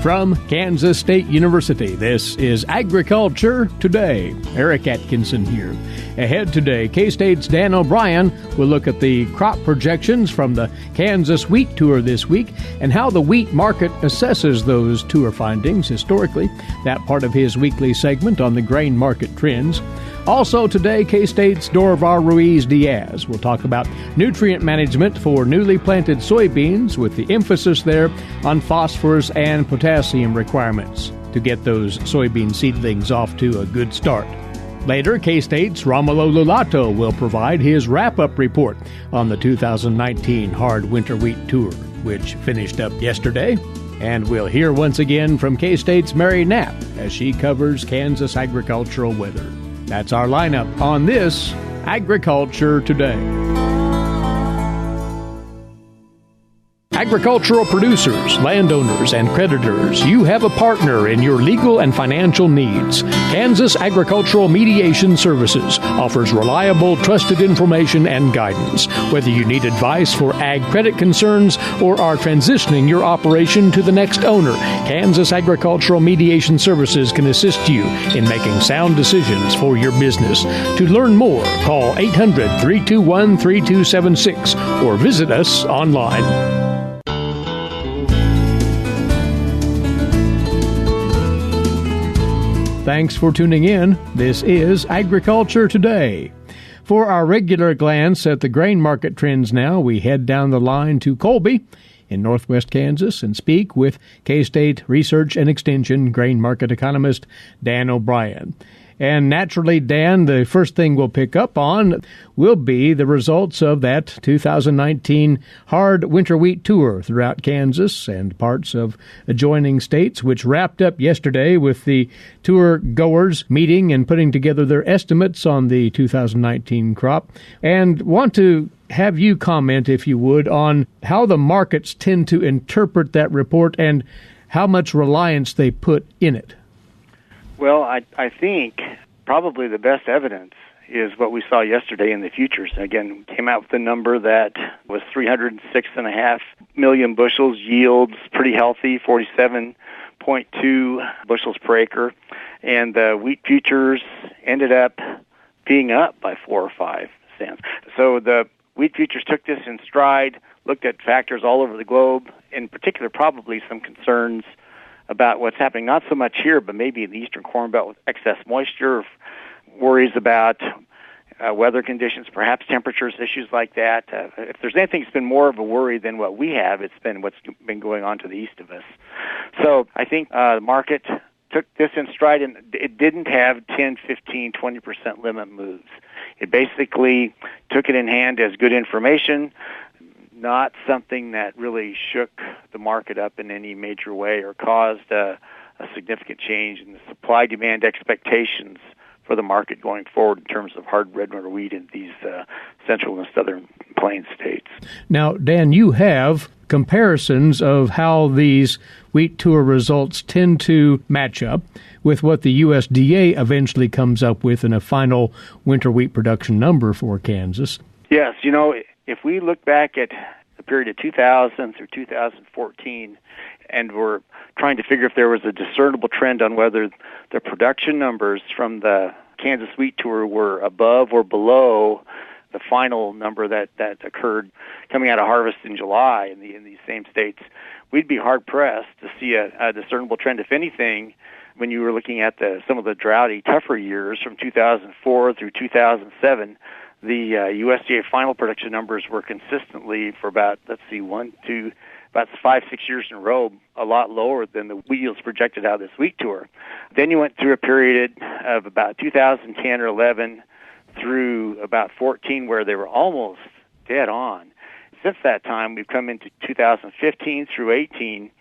From Kansas State University, this is Agriculture Today. Eric Atkinson here. Ahead today, K-State's Dan O'Brien will look at the crop projections from the Kansas Wheat Tour this week and how the wheat market assesses those tour findings historically. That part of his weekly segment on the grain market trends. Also today, K-State's Dorivar Ruiz-Diaz will talk about nutrient management for newly planted soybeans with the emphasis there on phosphorus and potassium requirements to get those soybean seedlings off to a good start. Later, K-State's Romulo Lollato will provide his wrap-up report on the 2019 Hard Winter Wheat Tour, which finished up yesterday. And we'll hear once again from K-State's Mary Knapp as she covers Kansas agricultural weather. That's our lineup on this Agriculture Today. Agricultural producers, landowners, and creditors, you have a partner in your legal and financial needs. Kansas Agricultural Mediation Services offers reliable, trusted information and guidance. Whether you need advice for ag credit concerns or are transitioning your operation to the next owner, Kansas Agricultural Mediation Services can assist you in making sound decisions for your business. To learn more, call 800-321-3276 or visit us online. Thanks for tuning in. This is Agriculture Today. For our regular glance at the grain market trends now, we head down the line to Colby in northwest Kansas and speak with K-State Research and Extension grain market economist Dan O'Brien. And naturally, Dan, the first thing we'll pick up on will be the results of that 2019 Hard Winter Wheat Tour throughout Kansas and parts of adjoining states, which wrapped up yesterday with the tour goers meeting and putting together their estimates on the 2019 crop. And want to have you comment, if you would, on how the markets tend to interpret that report and how much reliance they put in it. Well, I think probably the best evidence is what we saw yesterday in the futures. Again, came out with a number that was 306.5 million bushels, yields pretty healthy, 47.2 bushels per acre. And the wheat futures ended up being up by 4 or 5 cents. So the wheat futures took this in stride, looked at factors all over the globe, in particular probably some concerns about what's happening, not so much here, but maybe in the eastern Corn Belt with excess moisture, worries about weather conditions, perhaps temperatures, issues like that. If there's anything that's been more of a worry than what we have, it's been what's been going on to the east of us. So I think the market took this in stride, and it didn't have 10, 15, 20% limit moves. It basically took it in hand as good information, not something that really shook the market up in any major way or caused a significant change in the supply-demand expectations for the market going forward in terms of hard red winter wheat in these central and southern plains states. Now, Dan, you have comparisons of how these wheat tour results tend to match up with what the USDA eventually comes up with in a final winter wheat production number for Kansas. Yes, if we look back at the period of 2000 through 2014, and we're trying to figure if there was a discernible trend on whether the production numbers from the Kansas Wheat Tour were above or below the final number that occurred coming out of harvest in July in these same states, we'd be hard-pressed to see a discernible trend. If anything, when you were looking at some of the droughty, tougher years from 2004 through 2007, the USDA final production numbers were consistently for about 5-6 years in a row, a lot lower than the wheat yields projected out of this wheat tour. Then you went through a period of about 2010 or 11 through about 14 where they were almost dead on. Since that time, we've come into 2015 through 18,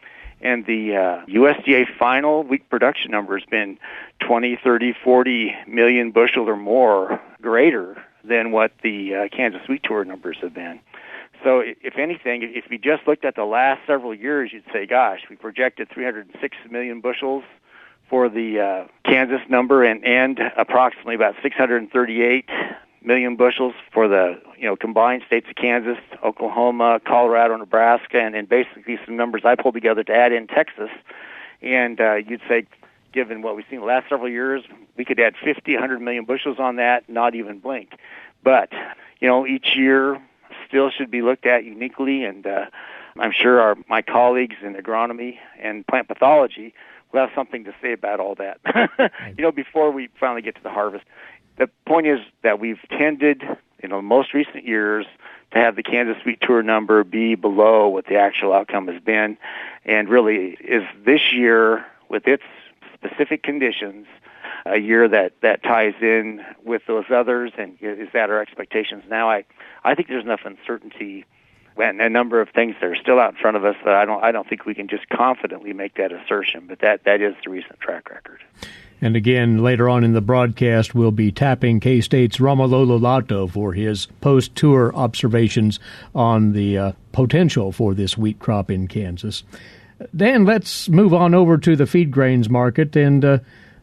and the USDA final wheat production number has been 20, 30, 40 million bushel or more greater than what the Kansas Wheat Tour numbers have been. So if anything, if we just looked at the last several years, you'd say, gosh, we projected 306 million bushels for the Kansas number and approximately about 638 million bushels for the combined states of Kansas, Oklahoma, Colorado, Nebraska, and basically some numbers I pulled together to add in Texas. And you'd say, given what we've seen the last several years, we could add 50, 100 million bushels on that, not even blink. But, each year still should be looked at uniquely, and I'm sure my colleagues in agronomy and plant pathology will have something to say about all that, before we finally get to the harvest. The point is that we've tended, in the most recent years, to have the Kansas wheat tour number be below what the actual outcome has been, and really is this year, with its specific conditions, a year that ties in with those others, and is that our expectations now? I think there's enough uncertainty and a number of things that are still out in front of us that I don't think we can just confidently make that assertion, but that is the recent track record. And again, later on in the broadcast, we'll be tapping K-State's Romulo Lollato for his post-tour observations on the potential for this wheat crop in Kansas. Dan, let's move on over to the feed grains market, and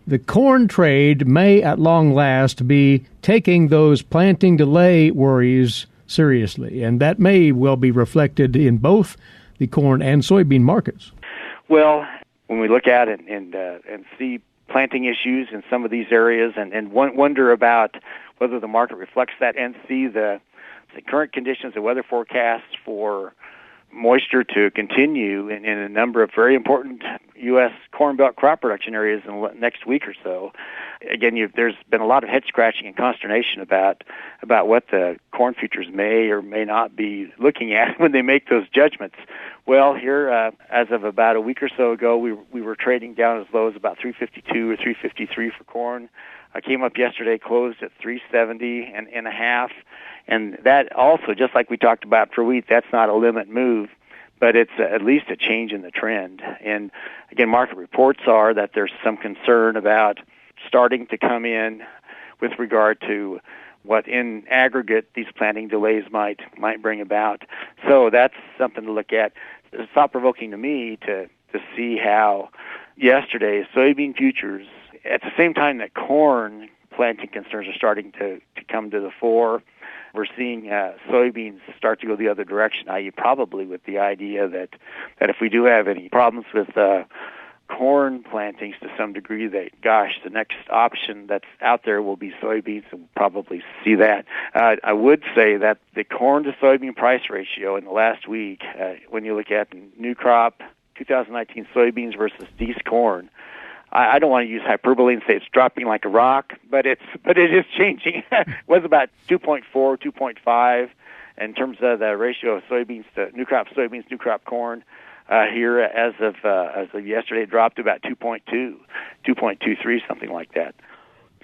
the corn trade may at long last be taking those planting delay worries seriously, and that may well be reflected in both the corn and soybean markets. Well, when we look at it and see planting issues in some of these areas and wonder about whether the market reflects that, and see the current conditions, the weather forecasts for moisture to continue in a number of very important U.S. Corn Belt crop production areas in the next week or so. Again, there's been a lot of head scratching and consternation about what the corn futures may or may not be looking at when they make those judgments. Well, here, as of about a week or so ago, we were trading down as low as about 352 or 353 for corn. I came up yesterday, closed at 370 and a half. And that also, just like we talked about for wheat, that's not a limit move, but it's at least a change in the trend. And again, market reports are that there's some concern about starting to come in with regard to what in aggregate these planting delays might bring about. So that's something to look at. It's thought-provoking to me to see how yesterday soybean futures, at the same time that corn planting concerns are starting to come to the fore, we're seeing soybeans start to go the other direction, i.e. probably with the idea that if we do have any problems with corn plantings to some degree, that, the next option that's out there will be soybeans, and we'll probably see that. I would say that the corn to soybean price ratio in the last week, when you look at new crop 2019 soybeans versus D's corn, I don't want to use hyperbole and say it's dropping like a rock, but it is changing. It was about 2.4, 2.5 in terms of the ratio of soybeans to new crop soybeans, new crop corn. Here, as of yesterday, it dropped to about 2.2, 2.23, something like that.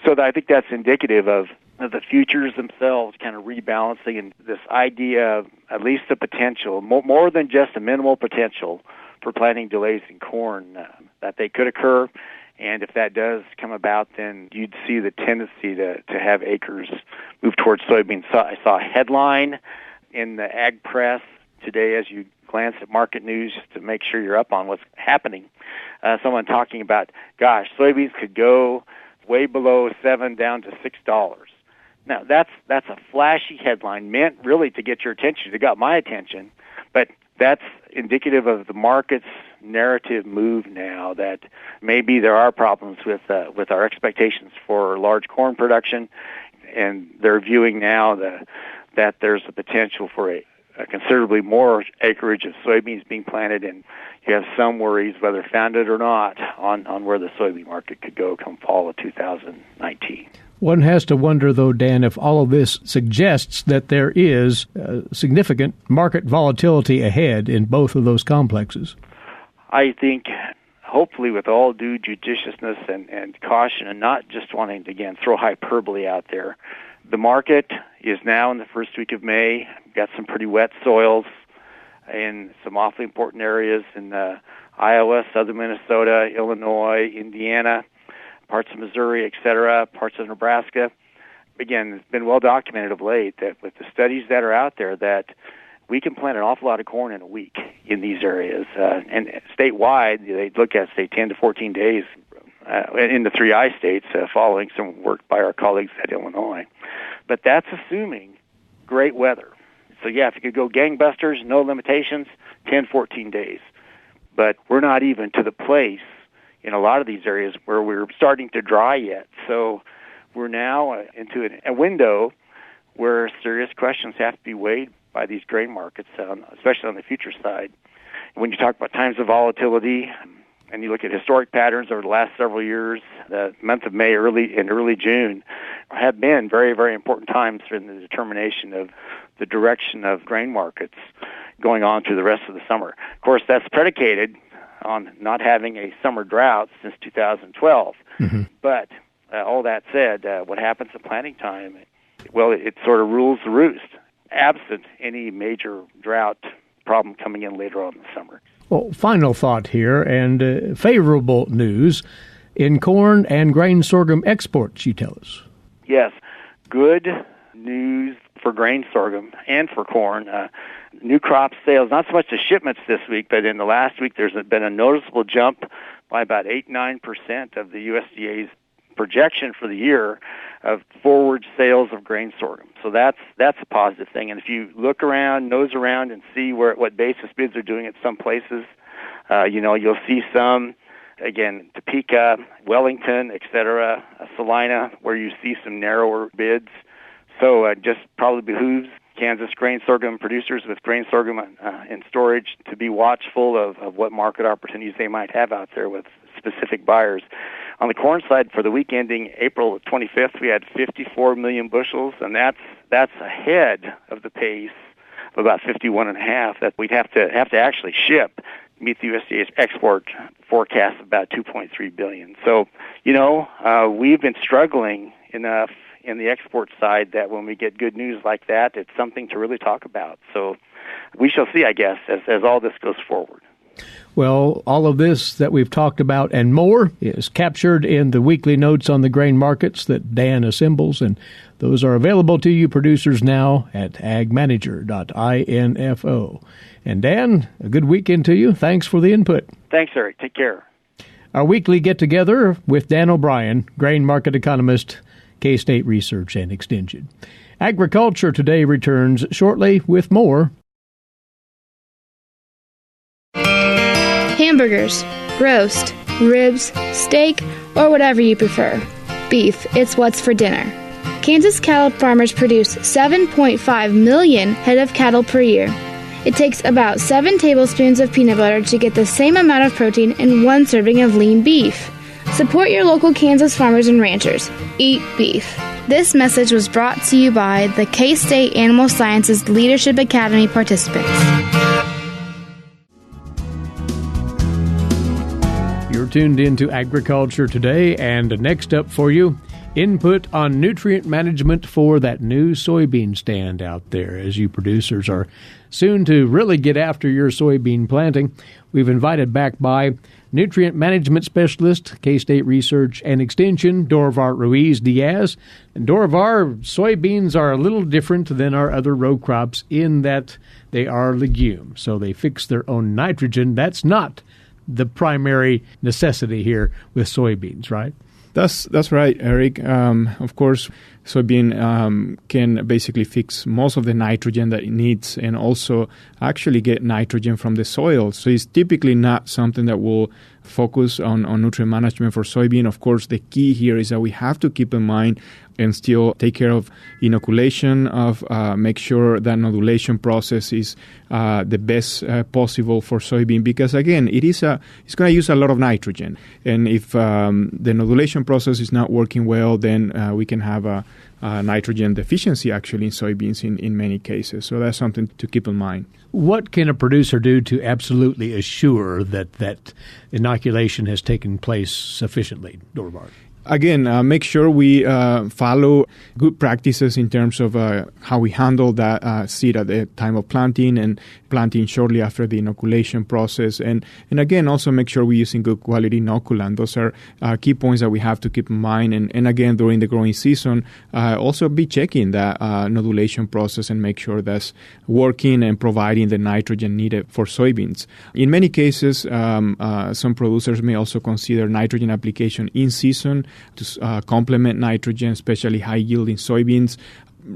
So I think that's indicative of the futures themselves kind of rebalancing, and this idea of at least the potential, more than just a minimal potential for planting delays in corn, that they could occur. And if that does come about, then you'd see the tendency to have acres move towards soybeans. So I saw a headline in the ag press today as you glance at market news just to make sure you're up on what's happening. Someone talking about, soybeans could go way below $7 down to $6. Now, that's a flashy headline meant really to get your attention. It got my attention, but that's indicative of the market's narrative move now, that maybe there are problems with our expectations for large corn production, and they're viewing now that there's a potential for a considerably more acreage of soybeans being planted, and you have some worries, whether founded or not, on where the soybean market could go come fall of 2019. One has to wonder, though, Dan, if all of this suggests that there is significant market volatility ahead in both of those complexes. I think, hopefully with all due judiciousness and caution, and not just wanting to, again, throw hyperbole out there, the market is now in the first week of May. We've got some pretty wet soils in some awfully important areas in Iowa, southern Minnesota, Illinois, Indiana, parts of Missouri, etc., parts of Nebraska. Again, it's been well documented of late that with the studies that are out there that we can plant an awful lot of corn in a week in these areas. And statewide, they look at, say, 10 to 14 days in the 3I states, following some work by our colleagues at Illinois. But that's assuming great weather. So, if you could go gangbusters, no limitations, 10, 14 days. But we're not even to the place in a lot of these areas where we're starting to dry yet. So we're now into a window where serious questions have to be weighed by these grain markets, especially on the future side. When you talk about times of volatility, and you look at historic patterns over the last several years, the month of May and early June have been very, very important times in the determination of the direction of grain markets going on through the rest of the summer. Of course, that's predicated on not having a summer drought since 2012. Mm-hmm. But all that said, what happens at planting time, well, it sort of rules the roost, absent any major drought problem coming in later on in the summer. Well, final thought here, and favorable news in corn and grain sorghum exports, you tell us. Yes, good news for grain sorghum and for corn. New crop sales, not so much the shipments this week, but in the last week there's been a noticeable jump by about 8-9% of the USDA's projection for the year of forward sales of grain sorghum. So that's a positive thing. And if you look around, nose around, and see what basis bids are doing at some places, you'll see some, again, Topeka, Wellington, etc., Salina, where you see some narrower bids. So it just probably behooves Kansas grain sorghum producers with grain sorghum in storage to be watchful of what market opportunities they might have out there with specific buyers. On the corn side, for the week ending April 25th, we had 54 million bushels, and that's ahead of the pace of about 51.5 that we'd have to actually ship to meet the USDA's export forecast of about 2.3 billion. So, we've been struggling enough in the export side that when we get good news like that, it's something to really talk about. So we shall see, I guess, as all this goes forward. Well, all of this that we've talked about and more is captured in the weekly notes on the grain markets that Dan assembles, and those are available to you producers now at agmanager.info. And Dan, a good weekend to you. Thanks for the input. Thanks, Eric. Take care. Our weekly get-together with Dan O'Brien, grain market economist, K-State Research and Extension. Agriculture Today returns shortly with more. Hamburgers, roast, ribs, steak, or whatever you prefer. Beef, it's what's for dinner. Kansas cattle farmers produce 7.5 million head of cattle per year. It takes about 7 tablespoons of peanut butter to get the same amount of protein in 1 serving of lean beef. Support your local Kansas farmers and ranchers. Eat beef. This message was brought to you by the K-State Animal Sciences Leadership Academy participants. You're tuned into Agriculture Today, and next up for you, input on nutrient management for that new soybean stand out there. As you producers are soon to really get after your soybean planting, we've invited back by nutrient management specialist, K-State Research and Extension, Dorivar Ruiz-Diaz. And Dorivar, soybeans are a little different than our other row crops in that they are legumes, so they fix their own nitrogen. That's not the primary necessity here with soybeans, right? That's right, Eric. Of course, soybean can basically fix most of the nitrogen that it needs and also actually get nitrogen from the soil. So it's typically not something that will focus on nutrient management for soybean. Of course, the key here is that we have to keep in mind and still take care of inoculation, make sure that nodulation process is the best possible for soybean, because again, it's going to use a lot of nitrogen, and if the nodulation process is not working well, then we can have a nitrogen deficiency actually in soybeans in many cases. So that's something to keep in mind. What can a producer do to absolutely assure that inoculation has taken place sufficiently, Dorivar? Again, make sure we follow good practices in terms of how we handle that seed at the time of planting and planting shortly after the inoculation process. And again, also make sure we're using good quality inoculant. Those are key points that we have to keep in mind. And again, during the growing season, also be checking that nodulation process and make sure that's working and providing the nitrogen needed for soybeans. In many cases, some producers may also consider nitrogen application in season to complement nitrogen, especially high-yielding soybeans.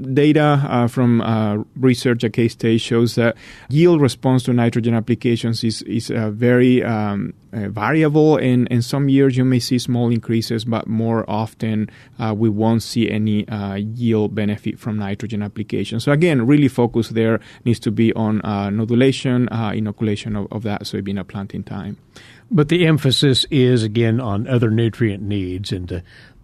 data from research at K-State shows that yield response to nitrogen applications is very variable. In some years, you may see small increases, but more often we won't see any yield benefit from nitrogen application. So again, really focus there needs to be on nodulation, inoculation of that soybean at planting time. But the emphasis is, again, on other nutrient needs, and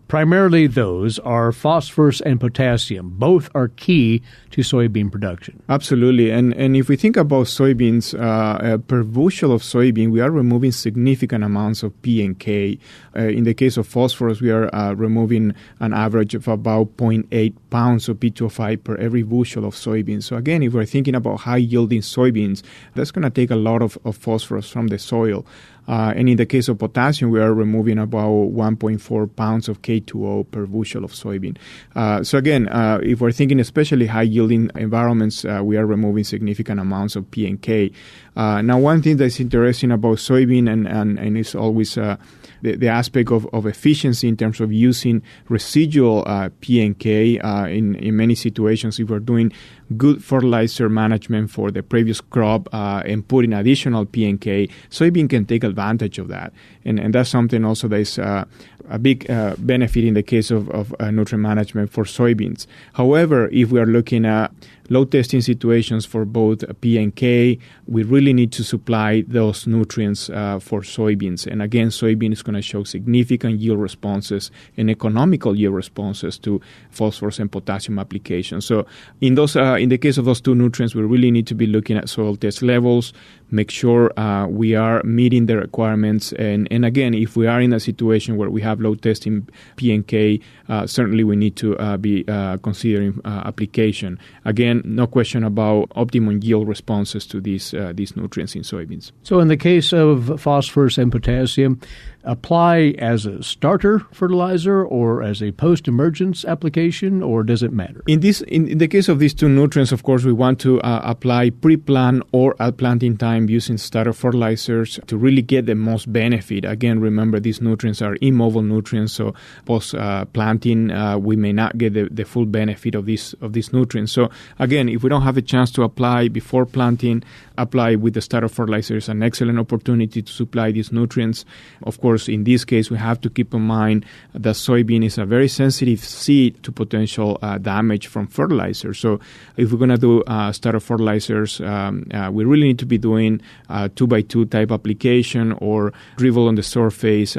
primarily those are phosphorus and potassium. Both are key to soybean production. Absolutely. And if we think about soybeans, per bushel of soybean, we are removing significant amounts of P and K. In the case of phosphorus, we are removing an average of about 0.8 pounds of P2O5 per every bushel of soybeans. So again, if we're thinking about high-yielding soybeans, that's going to take a lot of phosphorus from the soil. And in the case of potassium, we are removing about 1.4 pounds of K2O per bushel of soybean. So again, if we're thinking especially high-yielding environments, we are removing significant amounts of P and K. Now, one thing that's interesting about soybean and it's always the aspect of efficiency in terms of using residual P and K in many situations. If we're doing good fertilizer management for the previous crop and putting additional P and K, soybean can take advantage of that. And that's something also that is a big benefit in the case of nutrient management for soybeans. However, if we are looking at load testing situations for both P and K, we really need to supply those nutrients for soybeans. And again, soybean is going to show significant yield responses and economical yield responses to phosphorus and potassium application. So in the case of those two nutrients, we really need to be looking at soil test levels, make sure we are meeting the requirements. And again, if we are in a situation where we have load testing P and K, certainly we need to be considering application. Again, no question about optimum yield responses to these nutrients in soybeans. So in the case of phosphorus and potassium, apply as a starter fertilizer or as a post-emergence application, or does it matter? In the case of these two nutrients, of course, we want to apply pre-plant or at planting time using starter fertilizers to really get the most benefit. Again, remember, these nutrients are immobile nutrients, so post-planting, we may not get the full benefit of these nutrients. So again, if we don't have a chance to apply before planting, apply with the starter fertilizer is an excellent opportunity to supply these nutrients. Of course, in this case, we have to keep in mind that soybean is a very sensitive seed to potential damage from fertilizer. So if we're going to do starter fertilizers, we really need to be doing 2x2 type application or dribble on the surface,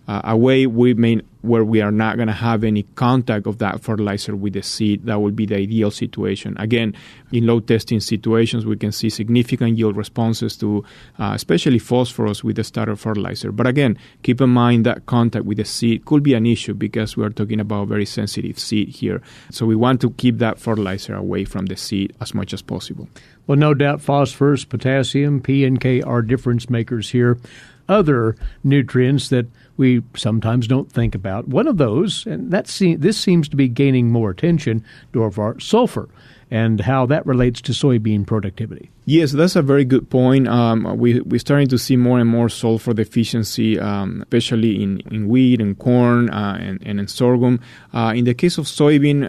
away where we are not going to have any contact of that fertilizer with the seed. That would be the ideal situation. Again, in load testing situations, we can see significant yield responses to especially phosphorus with the starter fertilizer. But again, keep in mind that contact with the seed could be an issue because we are talking about a very sensitive seed here. So we want to keep that fertilizer away from the seed as much as possible. Well, no doubt phosphorus, potassium, P and K are difference makers here. Other nutrients that we sometimes don't think about. One of those, and this seems to be gaining more attention, Dorivar, sulfur, and how that relates to soybean productivity. Yes, that's a very good point. We're starting to see more and more sulfur deficiency, especially in wheat and corn and in sorghum. In the case of soybean,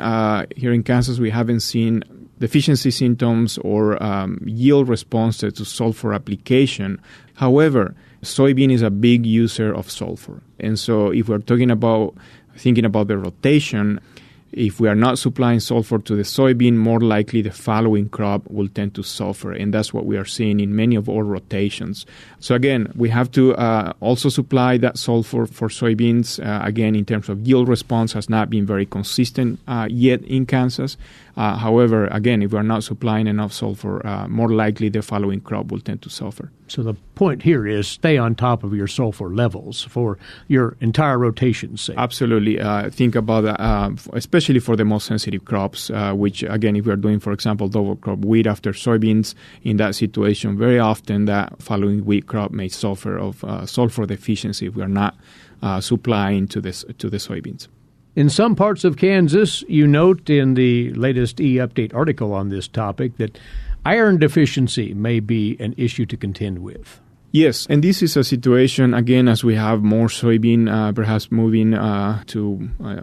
here in Kansas, we haven't seen deficiency symptoms or yield responses to sulfur application. However, soybean is a big user of sulfur. And so if we're thinking about the rotation, if we are not supplying sulfur to the soybean, more likely the following crop will tend to suffer. And that's what we are seeing in many of our rotations. So again, we have to also supply that sulfur for soybeans. Again, in terms of yield response, has not been very consistent yet in Kansas. However, again, if we're not supplying enough sulfur, more likely the following crop will tend to suffer. So the point here is stay on top of your sulfur levels for your entire rotation's sake. Absolutely. Think about that, especially for the most sensitive crops, which, again, if we're doing, for example, double crop wheat after soybeans, in that situation, very often that following wheat crop may suffer of sulfur deficiency if we're not supplying to the soybeans. In some parts of Kansas, you note in the latest E-Update article on this topic that iron deficiency may be an issue to contend with. Yes, and this is a situation, again, as we have more soybean perhaps moving to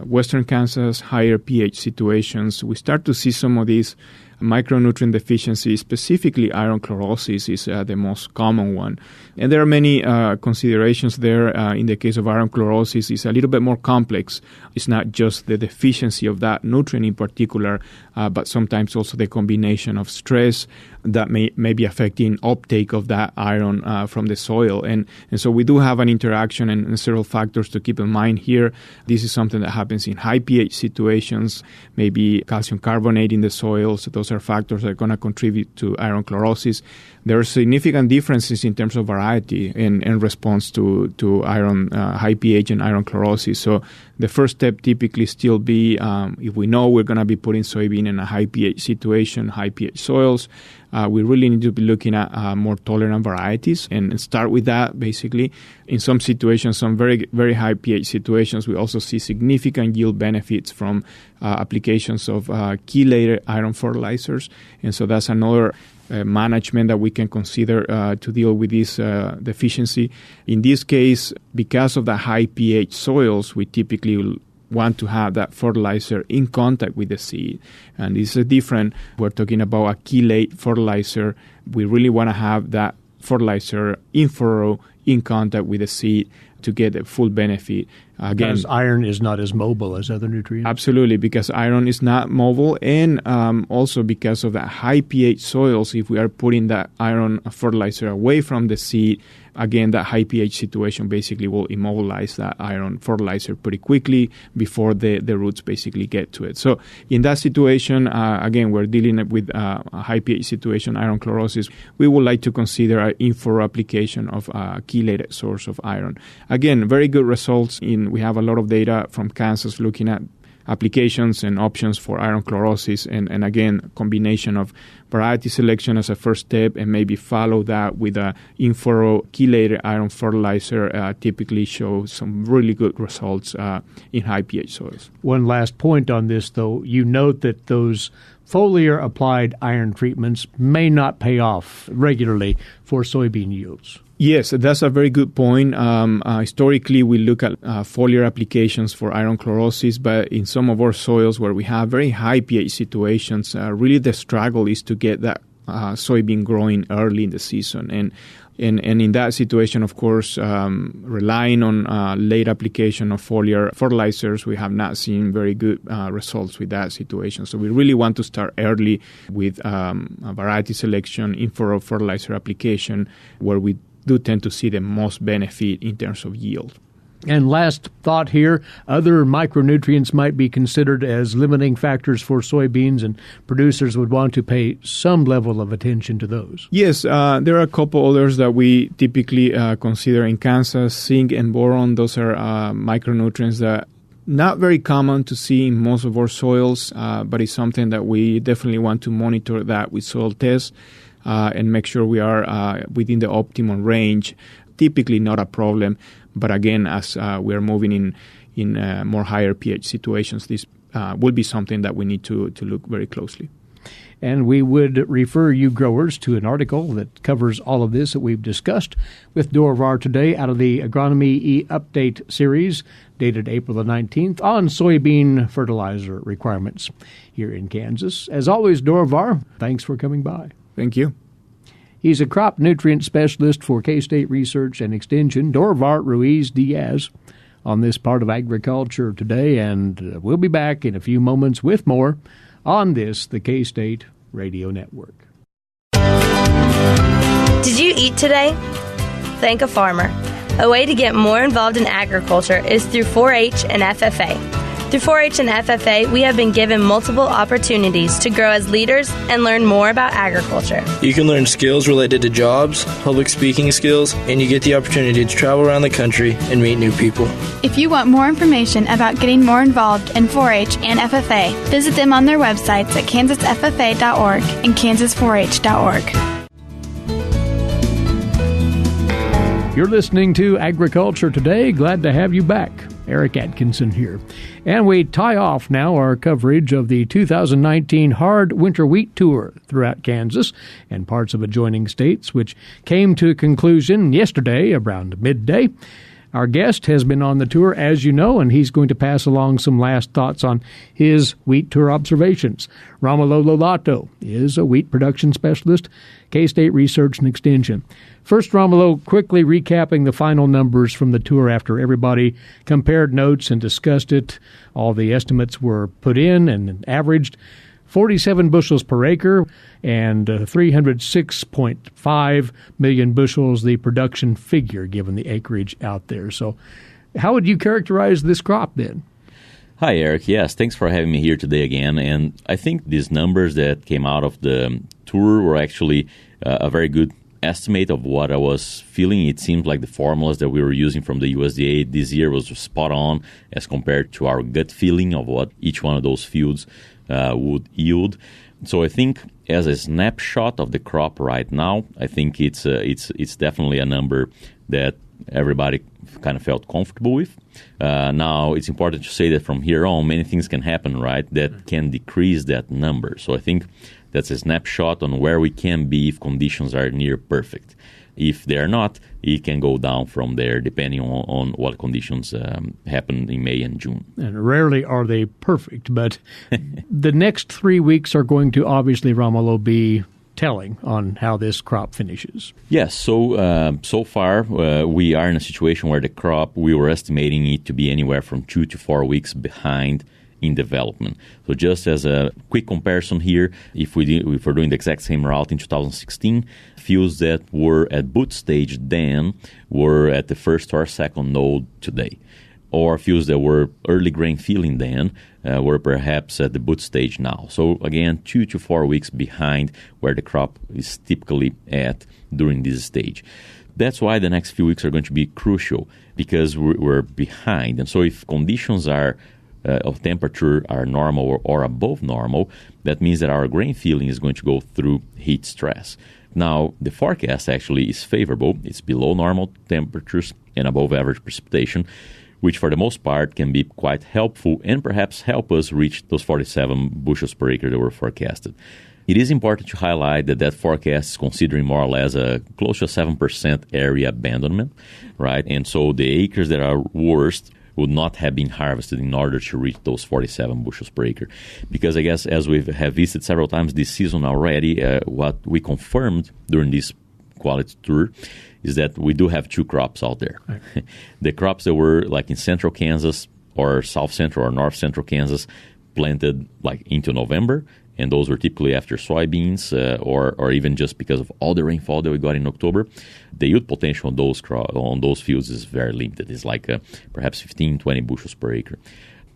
western Kansas, higher pH situations, we start to see some of these micronutrient deficiency, specifically iron chlorosis is the most common one. And there are many considerations there. In the case of iron chlorosis, it's a little bit more complex. It's not just the deficiency of that nutrient in particular, but sometimes also the combination of stress that may be affecting uptake of that iron from the soil. And so we do have an interaction and several factors to keep in mind here. This is something that happens in high pH situations, maybe calcium carbonate in the soil. So those are factors that are going to contribute to iron chlorosis. There are significant differences in terms of variety in response to iron high pH and iron chlorosis. So the first step typically still be, if we know we're going to be putting soybean in a high pH situation, high pH soils, we really need to be looking at more tolerant varieties and start with that, basically. In some situations, some very, very high pH situations, we also see significant yield benefits from applications of chelated iron fertilizers. And so that's another management that we can consider to deal with this deficiency. In this case, because of the high pH soils, we typically will want to have that fertilizer in contact with the seed. And this is different. We're talking about a chelate fertilizer. We really want to have that fertilizer in furrow in contact with the seed to get the full benefit. Again, because iron is not as mobile as other nutrients? Absolutely, because iron is not mobile, and also because of the high pH soils, if we are putting that iron fertilizer away from the seed, again, that high pH situation basically will immobilize that iron fertilizer pretty quickly before the roots basically get to it. So in that situation, again, we're dealing with a high pH situation, iron chlorosis. We would like to consider an in-furrow application of a chelated source of iron. Again, very good results. We have a lot of data from Kansas looking at applications and options for iron chlorosis, and again, combination of variety selection as a first step, and maybe follow that with a in-furrow chelated iron fertilizer typically shows some really good results in high pH soils. One last point on this, though. You note that those foliar-applied iron treatments may not pay off regularly for soybean yields. Yes, that's a very good point. Historically, we look at foliar applications for iron chlorosis, but in some of our soils where we have very high pH situations, really the struggle is to get that soybean growing early in the season. And in that situation, of course, relying on late application of foliar fertilizers, we have not seen very good results with that situation. So we really want to start early with variety selection, in-furrow fertilizer application, where we do tend to see the most benefit in terms of yield. And last thought here, other micronutrients might be considered as limiting factors for soybeans, and producers would want to pay some level of attention to those. Yes, there are a couple others that we typically consider in Kansas. Zinc and boron, those are micronutrients that not very common to see in most of our soils, but it's something that we definitely want to monitor that with soil tests and make sure we are within the optimal range. Typically not a problem, but again, as we are moving in more higher pH situations, this will be something that we need to look very closely. And we would refer you growers to an article that covers all of this that we've discussed with Dorivar today out of the Agronomy E-Update series, dated April the 19th, on soybean fertilizer requirements here in Kansas. As always, Dorivar, thanks for coming by. Thank you. He's a crop nutrient specialist for K-State Research and Extension, Dorivar Ruiz-Diaz, on this part of agriculture today, and we'll be back in a few moments with more on this, the K-State Radio Network. Did you eat today? Thank a farmer. A way to get more involved in agriculture is through 4-H and FFA. Through 4-H and FFA, we have been given multiple opportunities to grow as leaders and learn more about agriculture. You can learn skills related to jobs, public speaking skills, and you get the opportunity to travel around the country and meet new people. If you want more information about getting more involved in 4-H and FFA, visit them on their websites at kansasffa.org and kansas4h.org. You're listening to Agriculture Today. Glad to have you back. Eric Atkinson here. And we tie off now our coverage of the 2019 Hard Winter Wheat Tour throughout Kansas and parts of adjoining states, which came to a conclusion yesterday around midday. Our guest has been on the tour, as you know, and he's going to pass along some last thoughts on his wheat tour observations. Romulo Lollato is a wheat production specialist, K-State Research and Extension. First, Romulo, quickly recapping the final numbers from the tour after everybody compared notes and discussed it. All the estimates were put in and averaged 47 bushels per acre and 306.5 million bushels, the production figure given the acreage out there. So how would you characterize this crop then? Hi, Eric. Yes, thanks for having me here today again. And I think these numbers that came out of the tour were actually a very good estimate of what I was feeling. It seems like the formulas that we were using from the USDA this year was spot on as compared to our gut feeling of what each one of those fields would yield. So I think as a snapshot of the crop right now, I think it's definitely a number that everybody kind of felt comfortable with. Now, it's important to say that from here on, many things can happen, right, that can decrease that number. So I think that's a snapshot on where we can be if conditions are near perfect. If they're not, it can go down from there depending on what conditions happen in May and June. And rarely are they perfect, but the next 3 weeks are going to obviously, Romulo, be telling on how this crop finishes. Yes, so far we are in a situation where the crop, we were estimating it to be anywhere from 2 to 4 weeks behind in development. So just as a quick comparison here, if we're doing the exact same route in 2016, fields that were at boot stage then were at the first or second node today. Or fields that were early grain filling then were perhaps at the boot stage now. So again, 2 to 4 weeks behind where the crop is typically at during this stage. That's why the next few weeks are going to be crucial because we're behind. And so if conditions are of temperature are normal or above normal, that means that our grain filling is going to go through heat stress. Now, the forecast actually is favorable. It's below normal temperatures and above average precipitation, which for the most part can be quite helpful and perhaps help us reach those 47 bushels per acre that were forecasted. It is important to highlight that forecast is considering more or less a close to a 7% area abandonment, right? And so the acres that are worst would not have been harvested in order to reach those 47 bushels per acre. Because I guess as we have visited several times this season already, what we confirmed during this quality tour is that we do have two crops out there. Right. The crops that were like in central Kansas or south central or north central Kansas planted like into November, and those were typically after soybeans or even just because of all the rainfall that we got in October. The yield potential on those fields is very limited. It's like perhaps 15, 20 bushels per acre.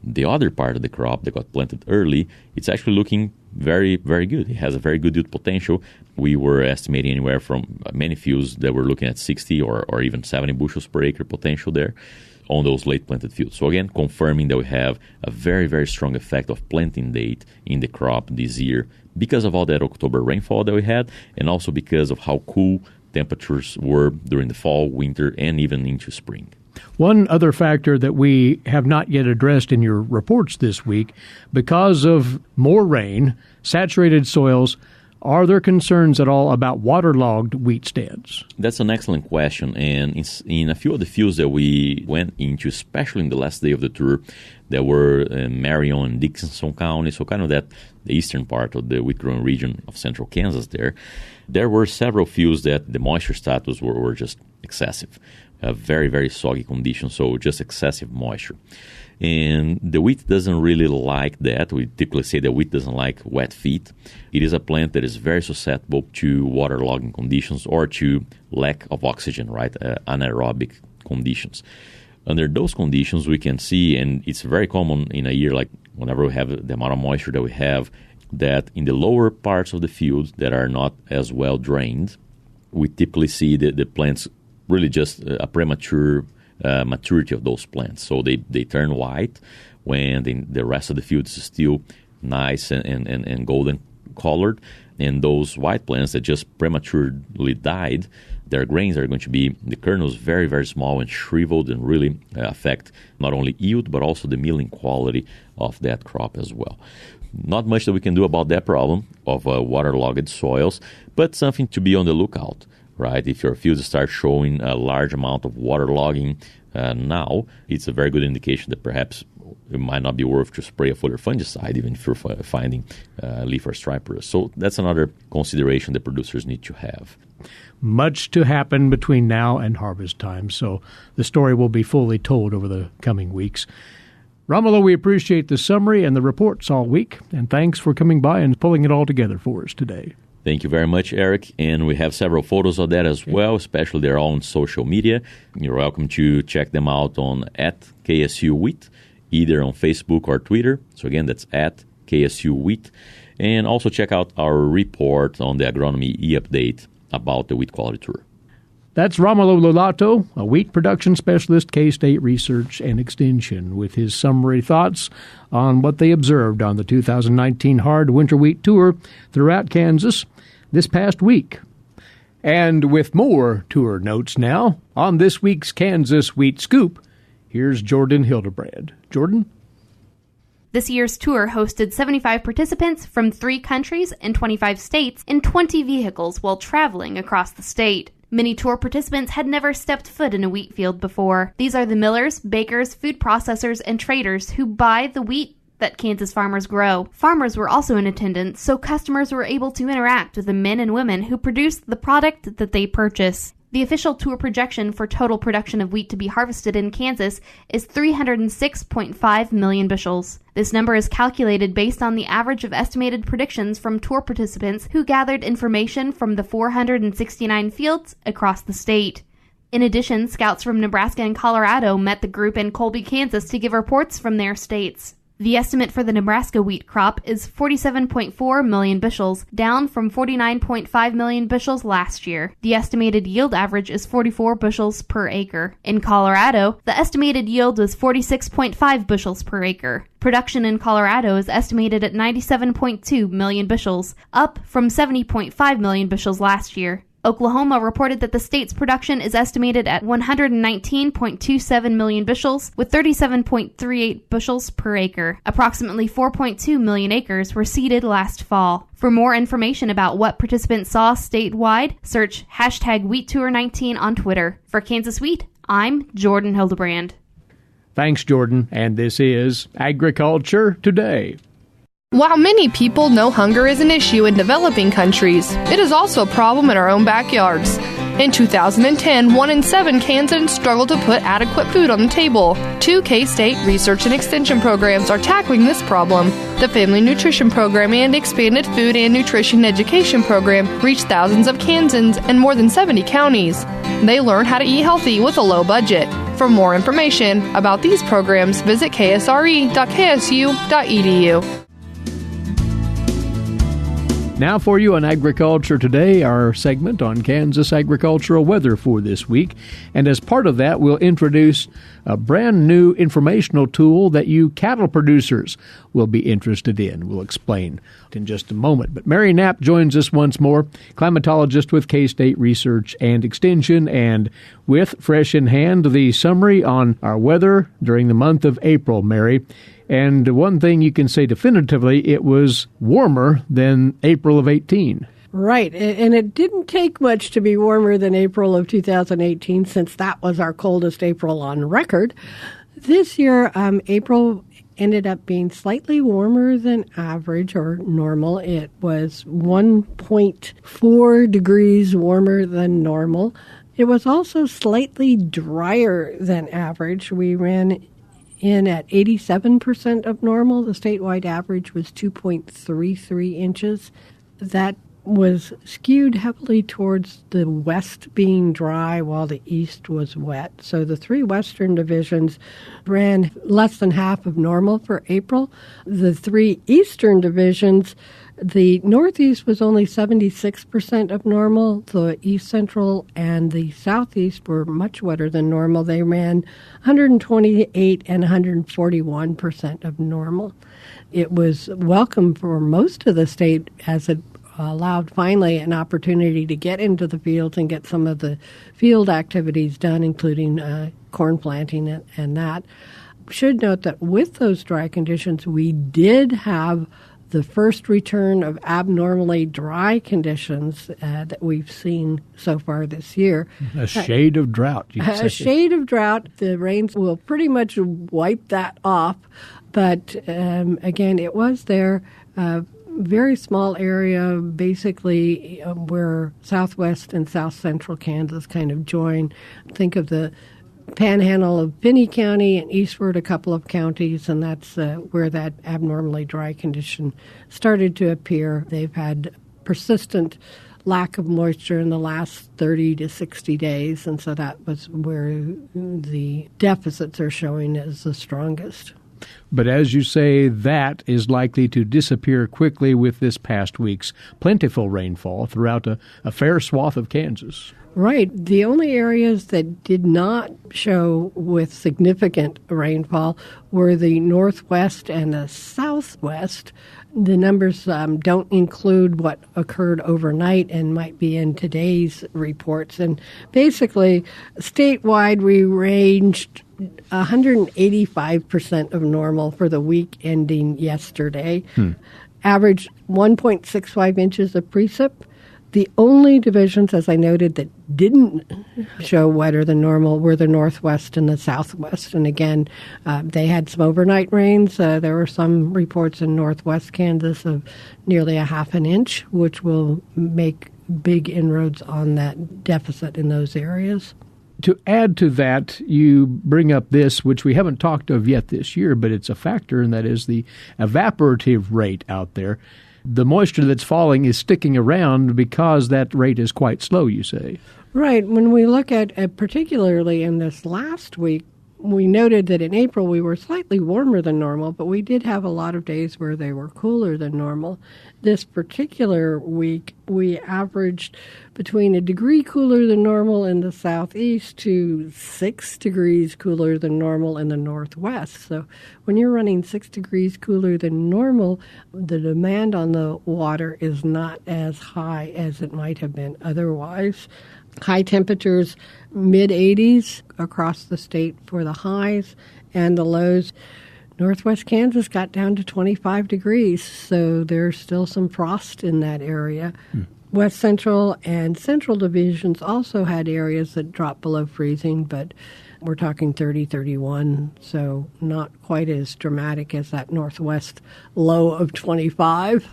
The other part of the crop that got planted early, it's actually looking very, very good. It has a very good yield potential. We were estimating anywhere from many fields that were looking at 60 or even 70 bushels per acre potential there on those late planted fields. So again, confirming that we have a very, very strong effect of planting date in the crop this year because of all that October rainfall that we had and also because of how cool temperatures were during the fall, winter, and even into spring. One other factor that we have not yet addressed in your reports this week, because of more rain, saturated soils, are there concerns at all about waterlogged wheat stands? That's an excellent question. And in a few of the fields that we went into, especially in the last day of the tour, that were Marion and Dickinson County, so kind of the eastern part of the wheat growing region of central Kansas there were several fields that the moisture status were just excessive. Very, very soggy conditions, so just excessive moisture. And the wheat doesn't really like that. We typically say that wheat doesn't like wet feet. It is a plant that is very susceptible to waterlogging conditions or to lack of oxygen, right? Anaerobic conditions. Under those conditions, we can see, and it's very common in a year like whenever we have the amount of moisture that we have, that in the lower parts of the field that are not as well drained, we typically see the plants really just a premature maturity of those plants. So they turn white when the rest of the field is still nice and golden colored. And those white plants that just prematurely died, their grains are going to be, the kernels, very, very small and shriveled and really affect not only yield, but also the milling quality of that crop as well. Not much that we can do about that problem of waterlogged soils, but something to be on the lookout, right? If your fields start showing a large amount of waterlogging now, it's a very good indication that perhaps it might not be worth to spray a foliar fungicide, even if you're finding leaf or stripe rust. So that's another consideration that producers need to have. Much to happen between now and harvest time, so the story will be fully told over the coming weeks. Romulo, we appreciate the summary and the reports all week, and thanks for coming by and pulling it all together for us today. Thank you very much, Eric. And we have several photos of that as well, especially they're all on social media. You're welcome to check them out on @KSUWheat, either on Facebook or Twitter. So again, that's @KSUWheat. And also check out our report on the Agronomy e-update about the wheat quality tour. That's Romulo Lollato, a wheat production specialist, K-State Research and Extension, with his summary thoughts on what they observed on the 2019 Hard Winter Wheat Tour throughout Kansas this past week. And with more tour notes now, on this week's Kansas Wheat Scoop, here's Jordan Hildebrand. Jordan? This year's tour hosted 75 participants from 3 countries and 25 states in 20 vehicles while traveling across the state. Many tour participants had never stepped foot in a wheat field before. These are the millers, bakers, food processors, and traders who buy the wheat that Kansas farmers grow. Farmers were also in attendance, so customers were able to interact with the men and women who produce the product that they purchase. The official tour projection for total production of wheat to be harvested in Kansas is 306.5 million bushels. This number is calculated based on the average of estimated predictions from tour participants who gathered information from the 469 fields across the state. In addition, scouts from Nebraska and Colorado met the group in Colby, Kansas to give reports from their states. The estimate for the Nebraska wheat crop is 47.4 million bushels, down from 49.5 million bushels last year. The estimated yield average is 44 bushels per acre. In Colorado, the estimated yield was 46.5 bushels per acre. Production in Colorado is estimated at 97.2 million bushels, up from 70.5 million bushels last year. Oklahoma reported that the state's production is estimated at 119.27 million bushels, with 37.38 bushels per acre. Approximately 4.2 million acres were seeded last fall. For more information about what participants saw statewide, search #WheatTour19 on Twitter. For Kansas Wheat, I'm Jordan Hildebrand. Thanks, Jordan, and this is Agriculture Today. While many people know hunger is an issue in developing countries, it is also a problem in our own backyards. In 2010, 1 in 7 Kansans struggle to put adequate food on the table. 2 K-State Research and Extension programs are tackling this problem. The Family Nutrition Program and Expanded Food and Nutrition Education Program reach thousands of Kansans in more than 70 counties. They learn how to eat healthy with a low budget. For more information about these programs, visit ksre.ksu.edu. Now for you on Agriculture Today, our segment on Kansas agricultural weather for this week. And as part of that, we'll introduce a brand new informational tool that you cattle producers will be interested in. We'll explain in just a moment. But Mary Knapp joins us once more, climatologist with K-State Research and Extension, and with fresh in hand the summary on our weather during the month of April, Mary. And one thing you can say definitively, it was warmer than April of 18. Right, and it didn't take much to be warmer than April of 2018, since that was our coldest April on record. This year, April ended up being slightly warmer than average or normal. It was 1.4 degrees warmer than normal. It was also slightly drier than average. We ran in at 87% of normal. The statewide average was 2.33 inches. That was skewed heavily towards the west being dry while the east was wet. So the 3 western divisions ran less than half of normal for April. The 3 eastern divisions, the northeast was only 76% of normal. The east central and the southeast were much wetter than normal. They ran 128 and 141% of normal. It was welcome for most of the state as it allowed finally an opportunity to get into the fields and get some of the field activities done, including corn planting and that. Should note that with those dry conditions, we did have the first return of abnormally dry conditions that we've seen so far this year. A shade of drought, you could say. A shade of drought. The rains will pretty much wipe that off. But again, it was there. Very small area, basically where southwest and south central Kansas kind of join. Think of the panhandle of Finney County and eastward a couple of counties, and that's where that abnormally dry condition started to appear. They've had persistent lack of moisture in the last 30 to 60 days, and so that was where the deficits are showing as the strongest. But as you say, that is likely to disappear quickly with this past week's plentiful rainfall throughout a fair swath of Kansas. Right. The only areas that did not show with significant rainfall were the northwest and the southwest. The numbers don't include what occurred overnight and might be in today's reports. And basically, statewide, we ranged 185% of normal for the week ending yesterday. Averaged 1.65 inches of precip. The only divisions, as I noted, that didn't show wetter than normal were the northwest and the southwest. And again, they had some overnight rains. There were some reports in northwest Kansas of nearly a half an inch, which will make big inroads on that deficit in those areas. To add to that, you bring up this, which we haven't talked of yet this year, but it's a factor, and that is the evaporative rate out there. The moisture that's falling is sticking around because that rate is quite slow, you say. Right. When we look at particularly in this last week, we noted that in April we were slightly warmer than normal, but we did have a lot of days where they were cooler than normal. This particular week, we averaged between a degree cooler than normal in the southeast to 6 degrees cooler than normal in the northwest. So when you're running 6 degrees cooler than normal, the demand on the water is not as high as it might have been otherwise. High temperatures, mid-80s across the state for the highs, and the lows. Northwest Kansas got down to 25 degrees, so there's still some frost in that area. West Central and Central divisions also had areas that dropped below freezing, but we're talking 30, 31, so not quite as dramatic as that Northwest low of 25.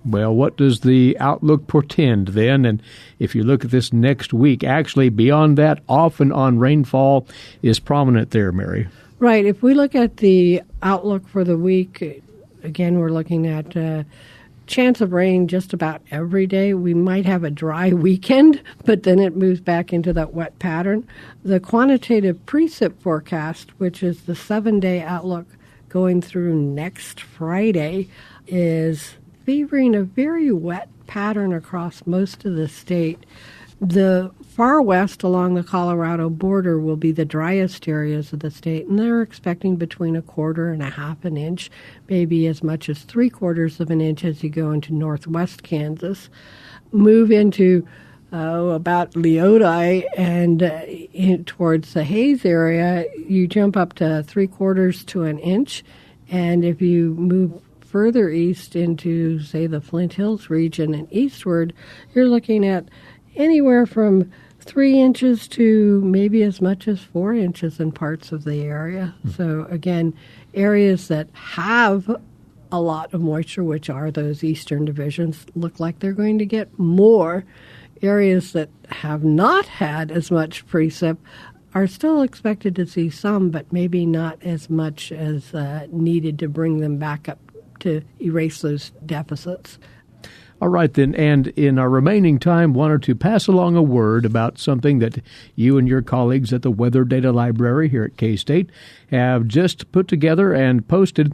Well, what does the outlook portend then? And if you look at this next week, actually beyond that, off and on rainfall is prominent there, Mary. Right. If we look at the outlook for the week, again, we're looking at chance of rain just about every day. We might have a dry weekend, but then it moves back into that wet pattern. The quantitative precip forecast, which is the 7-day outlook going through next Friday, is favoring a very wet pattern across most of the state. The far west along the Colorado border will be the driest areas of the state, and they're expecting between 1/4 and 1/2 an inch, maybe as much as 3/4 of an inch as you go into northwest Kansas. Move into about Leodi and towards the Hayes area, you jump up to 3/4 to an inch, and if you move further east into, say, the Flint Hills region and eastward, you're looking at anywhere from 3 inches to maybe as much as 4 inches in parts of the area. So, again, areas that have a lot of moisture, which are those eastern divisions, look like they're going to get more. Areas that have not had as much precip are still expected to see some, but maybe not as much as needed to bring them back up to erase those deficits. All right, then, and in our remaining time, wanted to pass along a word about something that you and your colleagues at the Weather Data Library here at K-State have just put together and posted.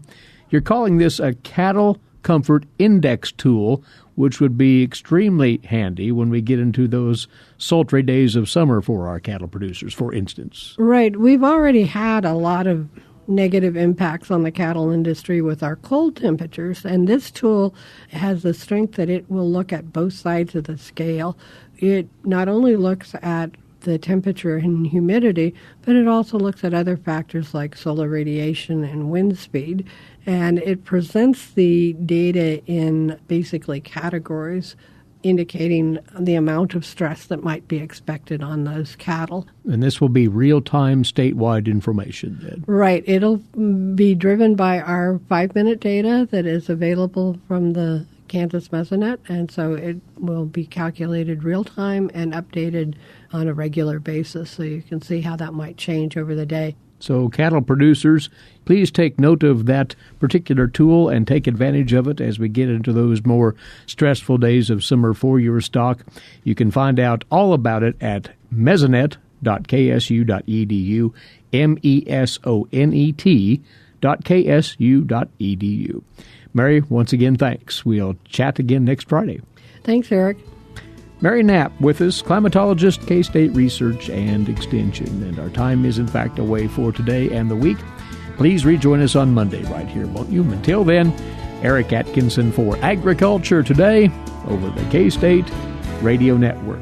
You're calling this a Cattle Comfort Index tool, which would be extremely handy when we get into those sultry days of summer for our cattle producers, for instance. Right. We've already had a lot of negative impacts on the cattle industry with our cold temperatures. And this tool has the strength that it will look at both sides of the scale. It not only looks at the temperature and humidity, but it also looks at other factors like solar radiation and wind speed. And it presents the data in basically categories indicating the amount of stress that might be expected on those cattle. And this will be real-time statewide information then? Right. It'll be driven by our 5-minute data that is available from the Kansas Mesonet, and so it will be calculated real-time and updated on a regular basis, so you can see how that might change over the day. So cattle producers, please take note of that particular tool and take advantage of it as we get into those more stressful days of summer for your stock. You can find out all about it at mesonet.ksu.edu, mesonet.ksu.edu. Mary, once again, thanks. We'll chat again next Friday. Thanks, Eric. Mary Knapp with us, climatologist, K-State Research and Extension. And our time is, in fact, away for today and the week. Please rejoin us on Monday right here, won't you? Until then, Eric Atkinson for Agriculture Today over the K-State Radio Network.